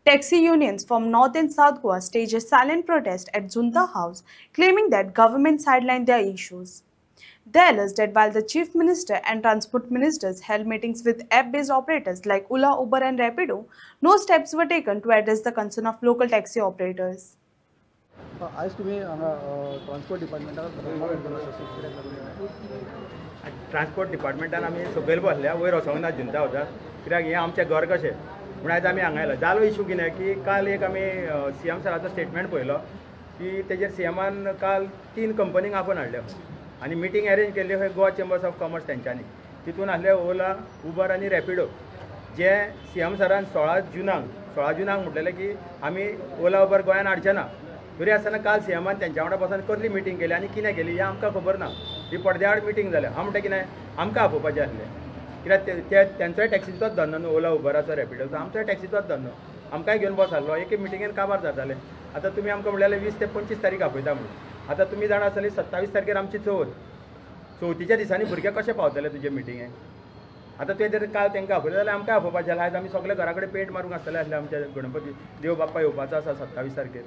Taxi unions from North and South Goa staged a silent protest at Junta House, claiming that government sidelined their issues. They alleged that while the Chief Minister and Transport Ministers held meetings with app-based operators like Ola, Uber and Rapido, no steps were taken to address the concern of local taxi operators. आज तुम्ही हांगा transport डिपार्टमेंटाक transport डिपार्टमेंटान आमी सकयल बसल्या वयर वचोंक ना जुंता हावजात कित्याक हें आमचें घर कशें म्हूण आयज आमी हांगा आयला जालो इशू कितें की काल एक आमी CM सराचो स्टेटमेंट पळयलो की तेजेर CMान काल 3 कंपनींक आपोवन हाडल्या आनी मिटींग अरेंज केल्ली खंय गोवा चेंबर्स ऑफ कॉमर्स तेंच्यांनी तितून आसले ओला उबर आनी रॅपिडो जे CM सरान 16 जुनाक म्हटलेलें की आमी ओला उबर गोंयान हाडचे ना तरी आसतना काल CMान तेंच्या वांगडा बसून कसली मिटींग केली आनी कितें केली हें आमकां खबर ना ही पडद्या आड मिटींग जाल्या हांव म्हणटा कितें आमकां आपोवपाचें आसलें कित्याक तेंचोय टॅक्सीचोच धंदो न्हू ओला उबराचो रॅपिडोचो आमचोय टॅक्सीचोच धंदो आमकांय घेवन बसलो एक मिटींगेन काबार जाताले आतां तुमी आमकां म्हणलें 20 ते 25 तारीख आपयता म्हणून आतां तुमी जाणा आसतली 27 तारखेर आमची चवथीच्या दिसांनी भुरगे कशे पावतले तुजे मिटींगेक आतां तुवें जर काल तेंकां आपयलें जाल्यार आमकां आपोवपाचें जालें आयज आमी सगळे घरा कडेन पेंट मारूंक आसतले आसले आमच्या गणपती देव बाप्पा येवपाचो आसा 27 तारखेर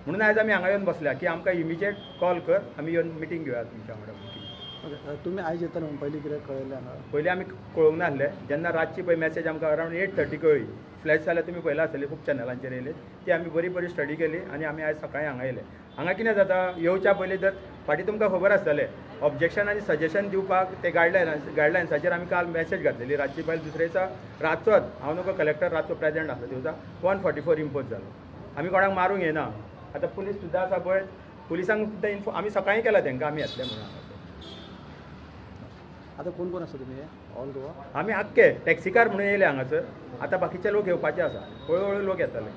म्हणून आयज आमी हांगा येवन बसल्या की आमकां इमिजिएट कॉल कर आमी येवन मिटींग घेवया तुमच्या वांगडा तुम्ही आयज येता न्हू पयलीं कितें कळयलें हांगा पयलीं आमी कळोवंक नासलें जेन्ना रातची पळय मॅसेज आमकां अरावंड 8:30 कळ्ळी फ्लॅश जाल्यार तुमी पळयला आसतली खूब चॅनलांचेर येयले ती आमी बरी स्टडी केली आनी आमी आयज सकाळीं हांगा येयले हांगा कितें जाता येवच्या पयलीं जर फाटीं तुमकां खबर आसतलें ऑब्जेक्शन आनी सजेशन दिवपाक ते गायडलायन्साचेर आमी काल मॅसेज घातलेली रातची पयलीं दुसरे दिसा रातचोच हांव नको कलेक्टर रातचो प्रेजेंट आसलो दिवसा 144 इम्पोज जालो आमी कोणाक मारूंक येना आतां पुलीस सुद्दां आसा पळय पुलिसांक सुद्दां आमी सकाळीं केला तेंकां आमी येतले म्हणून आतां कोण कोण आसा तुमी ऑल गोवा आमी आख्खे टॅक्सीकार म्हणून येयले हांगासर आतां बाकीचे लोक येवपाचे आसा हळू लोक येतले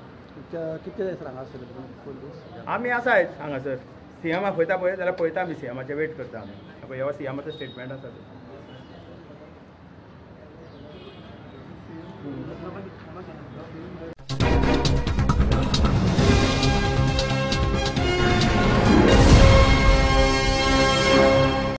कितके दीस हांगा आसतले तुमी फूल दीस आमी आसात हांगासर CMाक पळयता पळय जाल्यार पळयता आमी CMाचें वेट करता आमी ह्या CMाचो स्टेटमेंट आसा